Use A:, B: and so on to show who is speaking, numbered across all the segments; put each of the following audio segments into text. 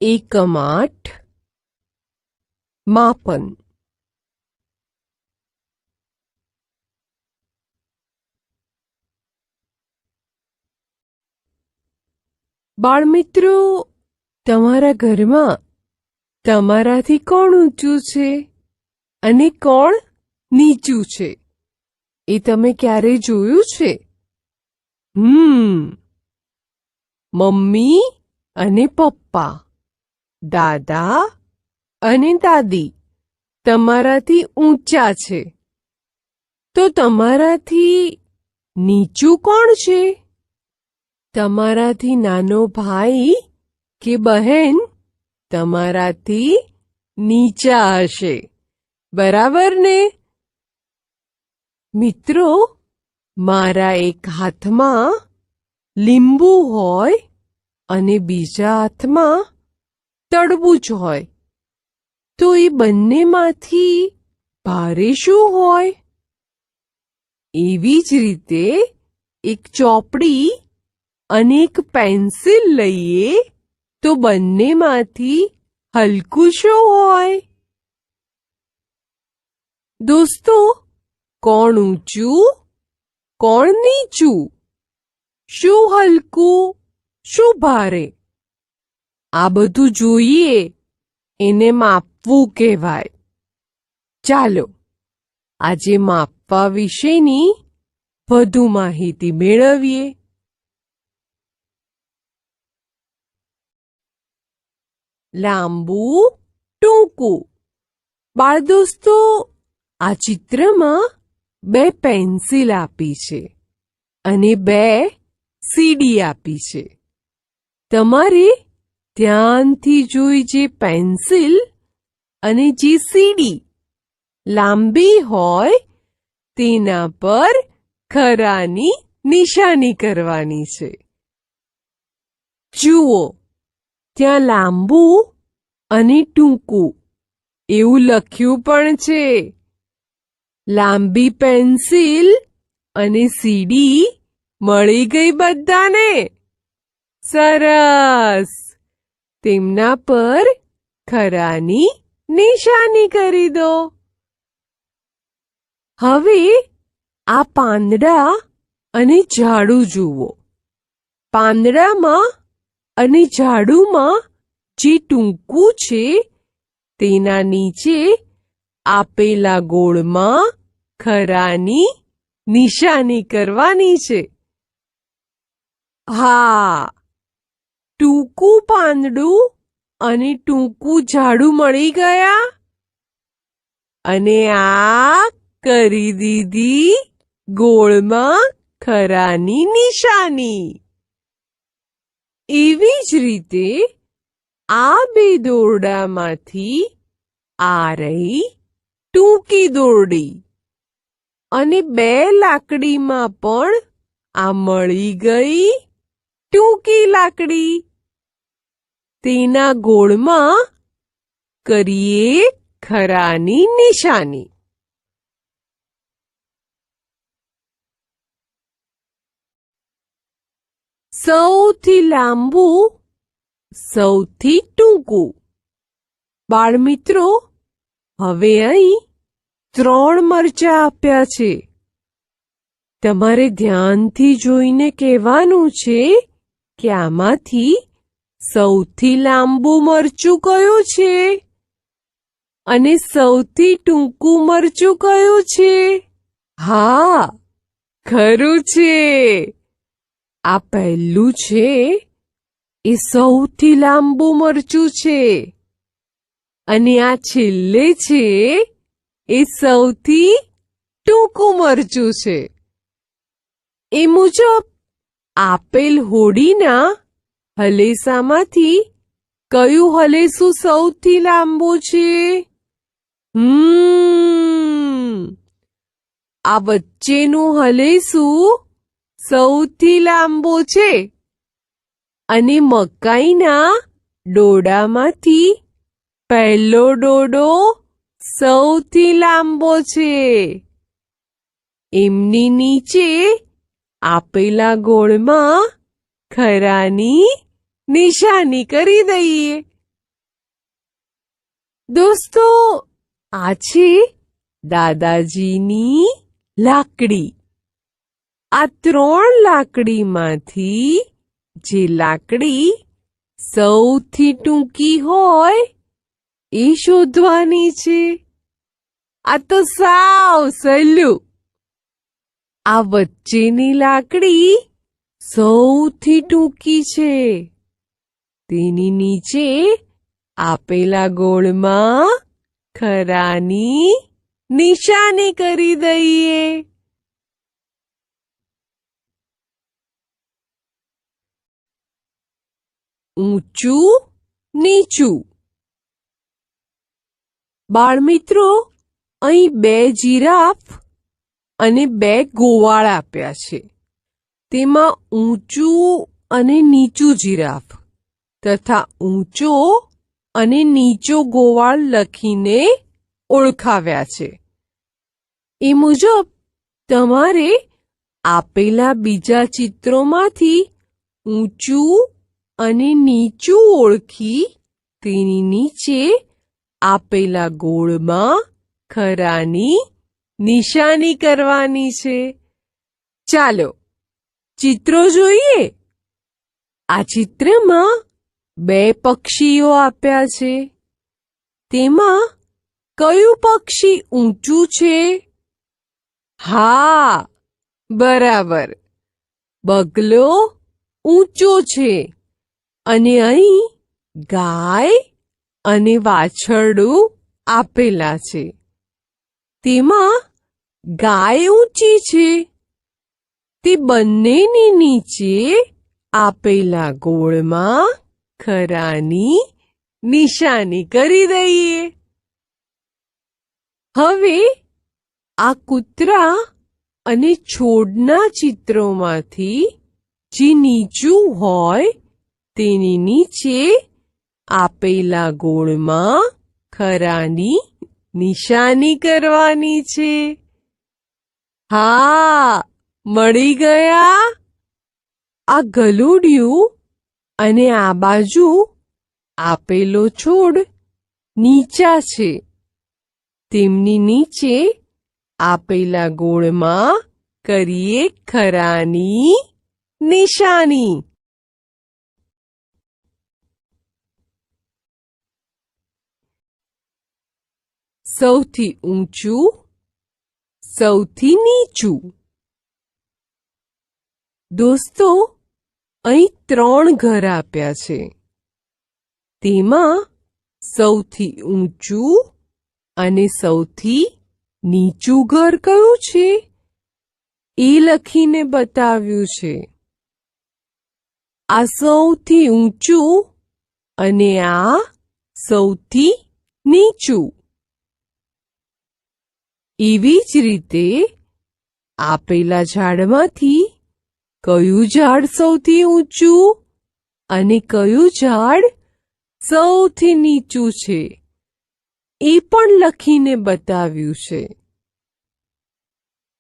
A: એકમ 8 માપન. બાળમિત્રો, તમારા ઘરમાં તમારાથી કોણ ઊંચું છે અને કોણ નીચું છે એ તમે ક્યારે જોયું છે? મમ્મી અને પપ્પા, દાદા અને દાદી તમારાથી ઊંચા છે. તો તમારાથી નીચું કોણ છે? તમારાથી નાનો ભાઈ કે બહેન તમારાથી નીચા હશે, બરાબર ને? મિત્રો, મારા એક હાથમાં લીંબુ હોય અને બીજા હાથમાં તરબૂચ હોય, તો એ બંનેમાંથી ભારે શું હોય? એવી જ રીતે એક ચોપડી અને એક પેન્સિલ લઈએ તો બંનેમાંથી હલકું શું હોય? દોસ્તો, કોણ ઊંચું, કોણ નીચું? શું હલકું, શું ભારે? આ બધું જોઈએ એને માપવું કહેવાય. ચાલો આજે માપવા વિશેની વધુ માહિતી મેળવીએ. લાંબુ, ટૂંકું. બાળદોસ્તો, આ ચિત્રમાં 2 પેન્સિલ આપી છે અને 2 સીડી આપી છે. તમારે ધ્યાનથી જોઈ જે પેન્સિલ અને જે સીડી લાંબી હોય તેના પર ખરાની નિશાની કરવાની છે. જુઓ, ત્યાં લાંબુ અને ટૂંકું એવું લખ્યું પણ છે. લાંબી પેન્સિલ અને સીડી મળી ગઈ બધાને? સરસ! તેમના પર ખરાની નિશાની કરી દો. હવે આ પાંદડા અને ઝાડું જુઓ. પાંદડામાં અને ઝાડુમાં જે ટૂંકું છે તેના નીચે આપેલા ગોળમાં ખરાની નિશાની કરવાની છે. હા, ટૂંકું પાંદડું અને ટૂંકું ઝાડું મળી ગયા અને આ કરી દીધી ગોળમાં ખરાની નિશાની. એવી જ રીતે આ 2 દોરડામાંથી આ રહી ટૂંકી દોરડી અને 2 લાકડીમાં પણ આ મળી ગઈ ટૂંકી લાકડી. તેના ગોળમાં કરીએ ખરાની નિશાની. સૌથી લાંબુ, સૌથી ટૂંકું. બાળમિત્રો, હવે અહીં 3 મરચાં આપ્યા છે. તમારે ધ્યાનથી જોઈને કહેવાનું છે કે આમાંથી સૌથી લાંબુ મરચું કયું છે અને સૌથી ટૂંકું મરચું કયું છે? હા, ખરું છે. આ પહેલું છે એ સૌથી લાંબુ મરચું છે અને આ છેલ્લે છે એ સૌથી ટૂંકું મરચું છે. એ મુજબ આપેલ હોડીના હલેસામાંથી કયું હલેસું સૌથી લાંબુ છે? આ વચ્ચેનું હલેસું સૌથી લાંબુ છે અને મકાઈના ડોડામાંથી પહેલો ડોડો સૌથી લાંબો છે. એમની નીચે આપેલા ગોળમાં ખરાની નિશાની કરી દઈએ. દોસ્તો, આ છે દાદાજીની લાકડી. આ 3 લાકડીમાંથી જે લાકડી સૌથી ટૂંકી હોય એ શોધવાની છે. આ તો સાવ સહેલું. આ વચ્ચેની લાકડી સૌથી ટૂંકી છે. તેની નીચે આપેલા ગોળમાં ખરાની નિશાની કરી દઈએ. ઊંચું નીચું. બાળમિત્રો, અહીં 2 જીરાફ અને 2 ગોવાળ આપ્યા છે. તેમાં ઊંચું અને નીચું જીરાફ તથા ઊંચો અને નીચો ગોવાળ લખીને ઓળખાવ્યા છે. એ મુજબ તમારે આપેલા બીજા ચિત્રોમાંથી ઊંચું અને નીચું ઓળખી તેની નીચે આપેલા ગોળમાં ખરાની નિશાની કરવાની છે. ચાલો ચિત્રો જોઈએ. આ ચિત્રમાં 2 પક્ષીઓ આપ્યા છે. તેમાં કયું પક્ષી ઊંચું છે? હા, બરાબર. બગલો ઊંચો છે અને અહીં ગાય અને વાછરડું આપેલા છે. તેમાં ગાય ઊંચી છે. તે બંનેની નીચે આપેલા ગોળમાં ખરાની નિશાની કરી દઈએ. હવે આ કૂતરા અને છોડના ચિત્રોમાંથી જે નીચું હોય તેની નીચે આપેલા ગોળમાં ખરાની નિશાની કરવાની છે. હા, મળી ગયા. આ ગલુડિયું અને આ બાજુ આપેલો છોડ નીચા છે. તેમની નીચે આપેલા ગોળમાં કરીએ ખરાની નિશાની. સૌથી ઊંચું, સૌથી નીચું. દોસ્તો, અહીં 3 ઘર આપ્યા છે. તેમાં સૌથી ઊંચું અને સૌથી નીચું ઘર કયું છે એ લખીને બતાવ્યું છે. આ સૌથી ઊંચું અને આ સૌથી નીચું. એવી જ રીતે આપેલા ઝાડમાંથી કયું ઝાડ સૌથી ઊંચું અને કયું ઝાડ સૌથી નીચું છે એ પણ લખીને બતાવ્યું છે.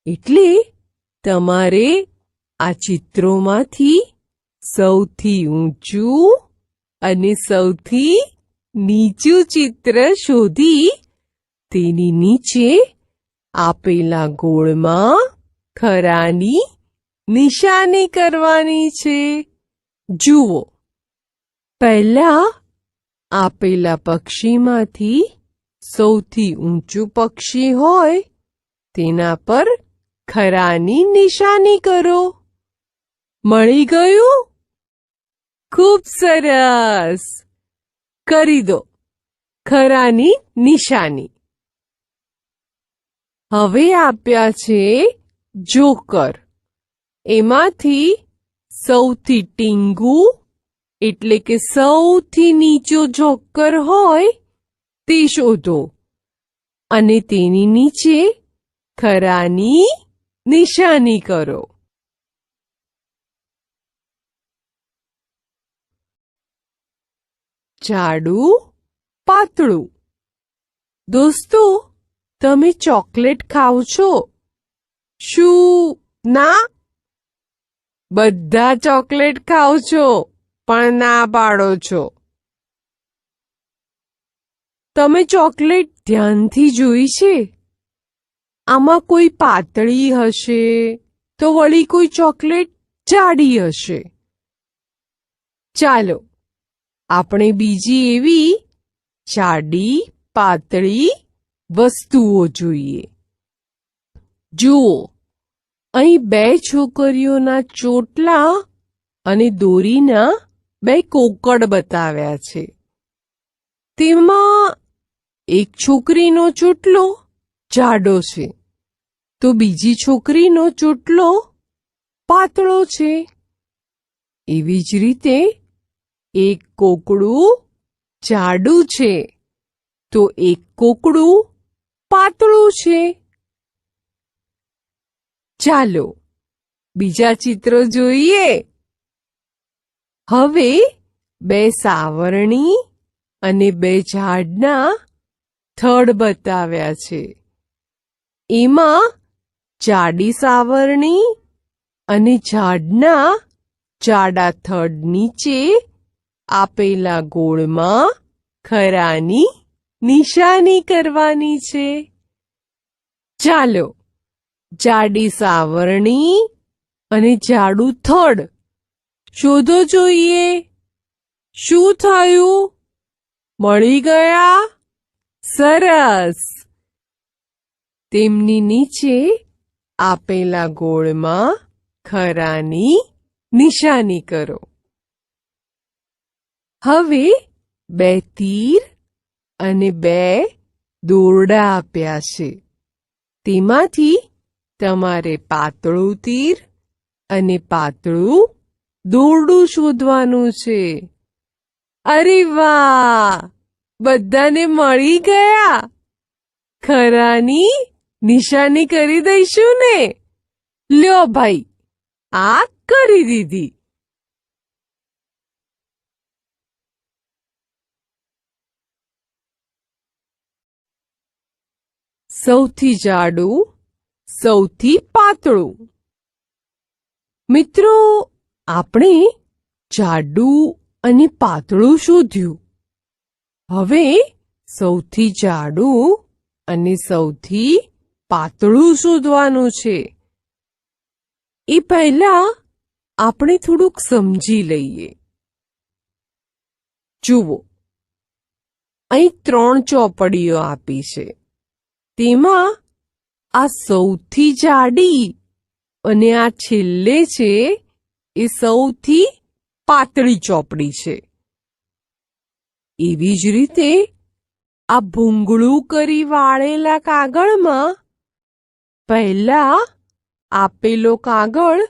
A: એટલે તમારે આ ચિત્રોમાંથી સૌથી ઊંચું અને સૌથી નીચું ચિત્ર શોધી તેની નીચે આપેલા ગોળમાં ખરાની નિશાની કરવાની છે. જુઓ, પહેલા આપેલા પક્ષીમાંથી સૌથી ઊંચું પક્ષી હોય તેના પર ખરાની નિશાની કરો. મળી ગયું? ખૂબ સરસ. કરી દો ખરાની નિશાની. હવે આપ્યા છે જોકર. એમાંથી સૌથી ટીંગું એટલે કે સૌથી નીચો જોકર હોય તે શોધો અને તેની નીચે ખરાની નિશાની કરો. જાડું, પાતળું. દોસ્તો, તમે ચોકલેટ ખાવ છો? શું ના? બધા ચોકલેટ ખાવ છો પણ ના પાડો છો. તમે ચોકલેટ ધ્યાનથી જોઈ છે? આમાં કોઈ પાતળી હશે તો વળી કોઈ ચોકલેટ જાડી હશે. ચાલો આપણે બીજી એવી જાડી પાતળી વસ્તુઓ જોઈએ. જુઓ, અહીં બે છોકરીઓના ચોટલા અને દોરીના બે કોકડ બતાવ્યા છે. તેમાં એક છોકરીનો ચોટલો જાડો છે તો બીજી છોકરીનો ચોટલો પાતળો છે. એવી જ રીતે એક કોકડું જાડું છે તો એક કોકડું પાતળું છે. ચાલો બીજા ચિત્રો જોઈએ. હવે બે સાવરણી અને બે ઝાડના થડ બતાવ્યા છે. એમાં જાડી સાવરણી અને ઝાડના જાડા થડ નીચે આપેલા ગોળમાં ખરાની નિશાની કરવાની છે. ચાલો જાડી સાવરણી અને જાડું થડ શોધો જોઈએ. શું થયું? મળી ગયા? સરસ! તેમની નીચે આપેલા ગોળમાં ખરાની નિશાની કરો. હવે બે તીર અને બે દોરડા આપ્યા છે. તેમાંથી તમારે પાતળું તીર અને પાતળું દોરડું શોધવાનું છે. અરે વાહ! બધાને મળી ગયા. ખરાની નિશાની કરી દઈશું ને? લ્યો ભાઈ, આ કરી દીધી. સૌથી જાડું, સૌથી પાતળું. મિત્રો, આપણે જાડું અને પાતળું શોધ્યું. હવે સૌથી જાડું અને સૌથી પાતળું શોધવાનું છે. એ પહેલા આપણે થોડુંક સમજી લઈએ. જુઓ, અહીં 3 ચોપડીઓ આપી છે. તેમાં આ સૌથી જાડી અને આ છેલ્લે છે એ સૌથી પાતળી ચોપડી છે. એવી જ રીતે આ ભૂંગળું કરી વાળેલા કાગળમાં પહેલા આપેલો કાગળ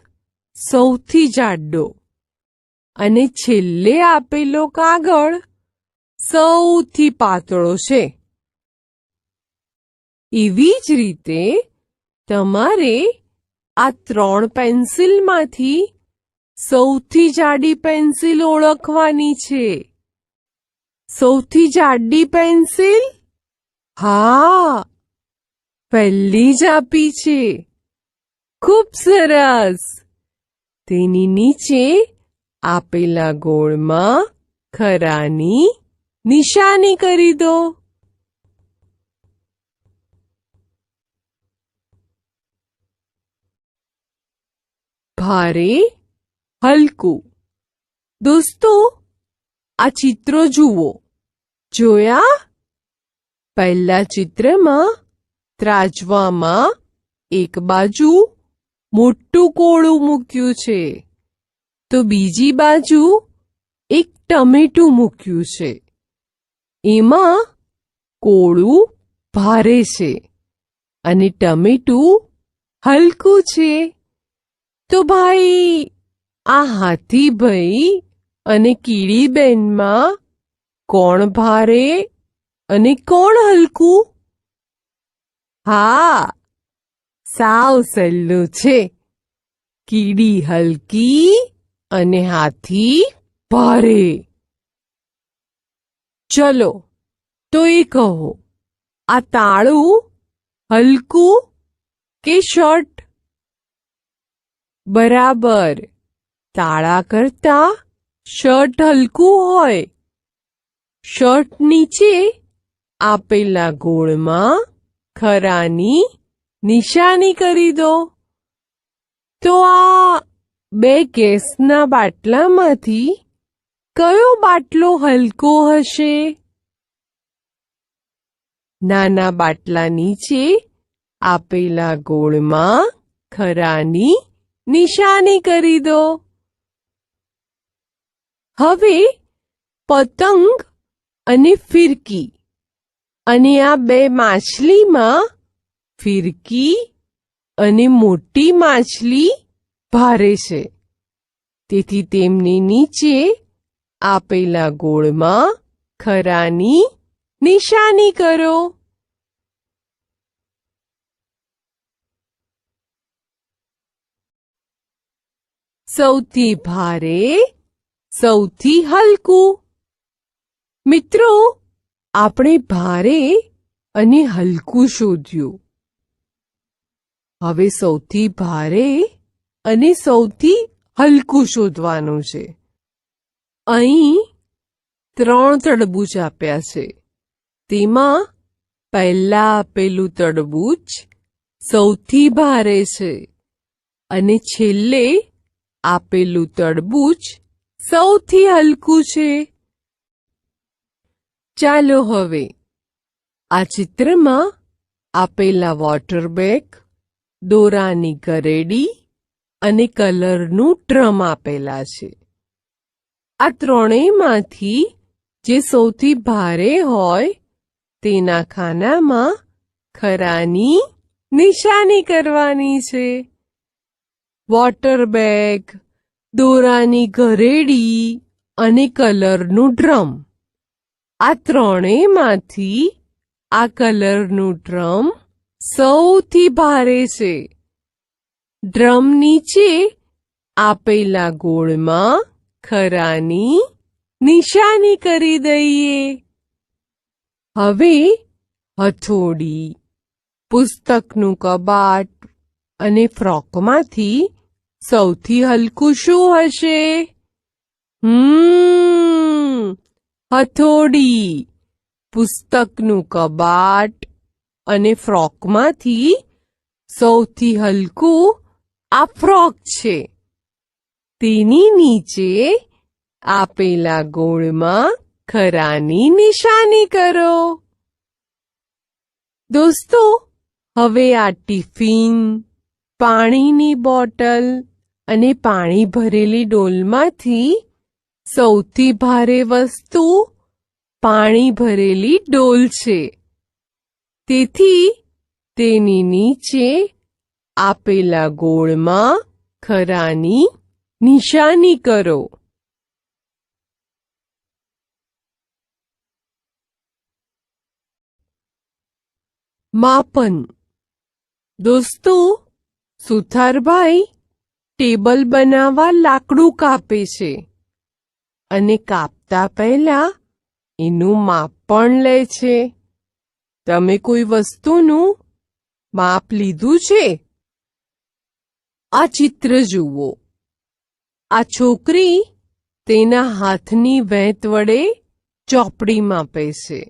A: સૌથી જાડો અને છેલ્લે આપેલો કાગળ સૌથી પાતળો છે. એવી જ રીતે તમારે આ 3 પેન્સિલમાંથી સૌથી જાડી પેન્સિલ ઓળખવાની છે. સૌથી જાડી પેન્સિલ? હા, પહેલી જ આપી છે. ખૂબ સરસ! તેની નીચે આપેલા ગોળમાં ખરાની નિશાની કરી દો. ભારે, હલકું. દોસ્તો, આ ચિત્રો જુઓ. જોયા? પહેલા ચિત્રમાં ત્રાજવામાં એક બાજુ મોટું કોળું મૂક્યું છે તો બીજી બાજુ એક ટમેટું મૂક્યું છે. એમાં કોળું ભારે છે અને ટમેટું હલકું છે. તો ભાઈ, આ હાથીભાઈ અને કીડીબેનમાં કોણ ભારે અને કોણ હલકું? હા, સાવ સહેલું છે. કીડી હલકી અને હાથી ભારે. ચલો તો એ કહો, આ તાળું હલકું કે શર્ટ? બરાબર, તાળા કરતા શર્ટ હલકું હોય. શર્ટ નીચે આપેલા ગોળમાં ખરાની નિશાની કરી દો. તો આ બે ગેસના બાટલામાંથી કયો બાટલો હલકો હશે? નાના બાટલા નીચે આપેલા ગોળમાં ખરાની નિશાની કરી દો. હવે પતંગ અને ફિરકી અને આ બે માછલીમાં ફિરકી અને મોટી માછલી ભારે છે. તેથી તેમની નીચે આપેલા ગોળમાં ખરાની નિશાની કરો. સૌથી ભારે, સૌથી હલકું. મિત્રો, આપણે ભારે અને હલકું શોધ્યું. હવે સૌથી ભારે અને સૌથી હલકું શોધવાનું છે. અહીં 3 તરબૂચ આપ્યા છે. તેમાં પહેલા આપેલું તરબૂચ સૌથી ભારે છે અને છેલ્લે આપેલું તરબૂચ સૌથી હલકું છે. ચાલો હવે આ ચિત્રમાં આપેલા વોટર બેગ, દોરાની ગરેડી અને કલરનું ડ્રમ આપેલા છે. આ ત્રણેયમાંથી જે સૌથી ભારે હોય તેના ખાનામાં ખરાની નિશાની કરવાની છે. વોટર બેગ, દોરાની ગરેડી અને કલરનું ડ્રમ. આ ત્રણેયમાંથી આ કલરનું ડ્રમ સૌથી ભારે છે. ડ્રમ નીચે આપેલા ગોળમાં ખરાની નિશાની કરી દઈએ. હવે હથોડી, પુસ્તકનું કબાટ અને ફ્રોકમાંથી સૌથી હલકું શું હશે? હથોડી, પુસ્તકનું કબાટ અને ફ્રોકમાંથી સૌથી હલકું આ ફ્રોક છે. તેની નીચે આપેલા ગોળમાં ખરાની નિશાની કરો. દોસ્તો, હવે આ ટિફિન, પાણીની બોટલ અને પાણી ભરેલી ડોલમાંથી સૌથી ભારે વસ્તુ પાણી ભરેલી ડોલ છે. તેથી તેની નીચે આપેલા ગોળમાં ખરાની નિશાની કરો. માપન. દોસ્તો, સુથારભાઈ ટેબલ બનાવવા લાકડું કાપે છે અને કાપતા પહેલા એનું માપ પણ લે છે. તમે કોઈ વસ્તુનું માપ લીધું છે? આ ચિત્ર જુઓ. આ છોકરી તેના હાથની વેંત વડે ચોપડી માપે છે.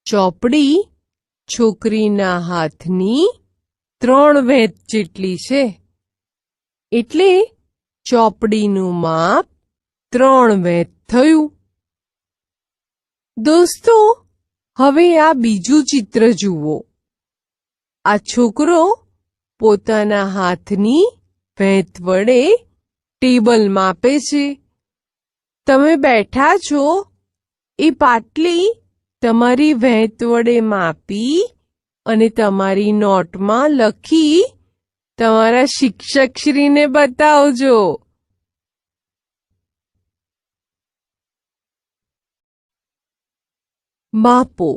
A: ચોપડી છોકરીના હાથની 3 વેંત જેટલી છે. એટલે ચોપડીનું માપ 3 વેંત થયું. દોસ્તો, હવે આ બીજું ચિત્ર જુઓ. આ છોકરો પોતાના હાથની વેંત વડે ટેબલ માપે છે. તમે બેઠા છો એ પાટલી તમારી વેંત વડે માપી અને તમારી નોટમાં લખી તમારા શિક્ષકશ્રીને બતાવજો. માપો.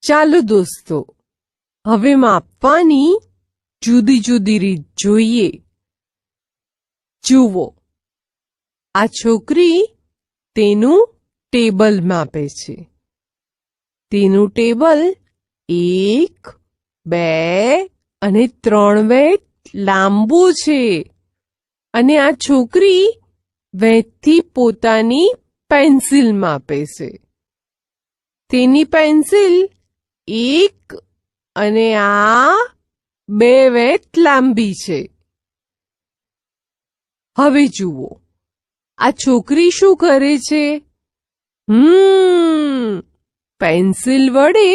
A: ચાલો દોસ્તો, હવે માપવાની જુદી જુદી રીત જોઈએ. જુઓ, આ છોકરી તેનું ટેબલ માપે છે. તેનું ટેબલ 1, 2 અને 3 વેંત લાંબુ છે અને આ છોકરી વેંતથી પોતાની પેન્સિલ માપે છે. તેની પેન્સિલ 1 અને આ 2 વેત લાંબી છે. હવે જુઓ, આ છોકરી શું કરે છે? પેન્સિલ વડે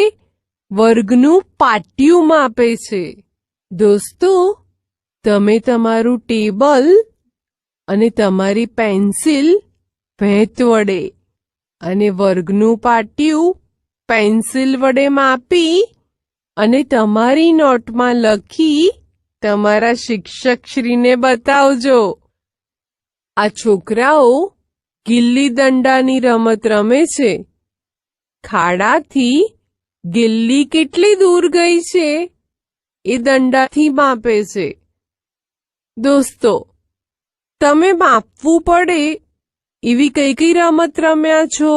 A: વર્ગનું પાટિયું માપે છે. દોસ્તો, તમે તમારું ટેબલ અને તમારી પેન્સિલ વેત વડે અને વર્ગનું પાટિયું પેન્સિલ વડે માપી અને તમારી નોટમાં લખી તમારા શિક્ષકશ્રીને બતાવજો. આ છોકરાઓ ગિલ્લી દંડાની રમત રમે છે. ખાડાથી ગિલ્લી કેટલી દૂર ગઈ છે એ દંડાથી માપે છે. દોસ્તો, તમે માપવું પડે એવી કઈ રમત રમ્યા છો?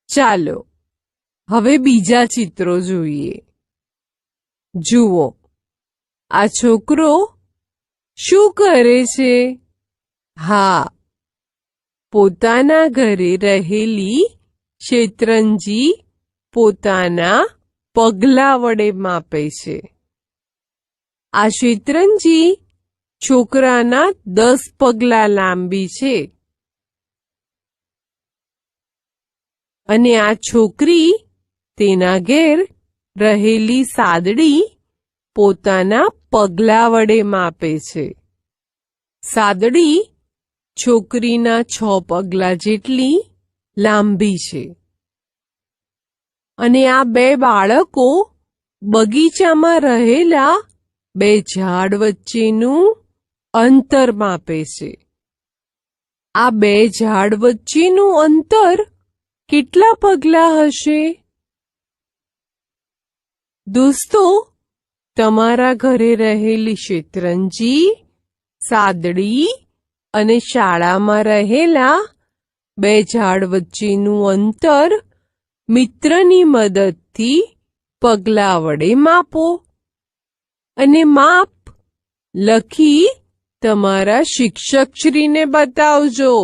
A: ચાલો હવે બીજા ચિત્રો જોઈએ. જુઓ, આ છોકરો શું કરે છે? હા, પોતાના ઘરે રહેલી શેતરંજી પોતાના પગલા વડે માપે છે. આ શેતરંજી છોકરાના 10 પગલા લાંબી છે અને આ છોકરી તેના ઘેર રહેલી સાદડી પોતાના પગલા વડે માપે છે. સાદડી છોકરીના 6 પગલા જેટલી લાંબી છે અને આ 2 બાળકો બગીચામાં રહેલા 2 ઝાડ વચ્ચેનું અંતર માપે છે. આ 2 ઝાડ વચ્ચેનું અંતર કેટલા પગલા હશે? દોસ્તો, તમારા ઘરે રહેલી શેતરંજી, સાદડી અને શાળામાં રહેલા 2 ઝાડ વચ્ચેનું અંતર મિત્રની મદદથી પગલા વડે માપો અને માપ લખી તમારા શિક્ષકશ્રીને બતાવજો.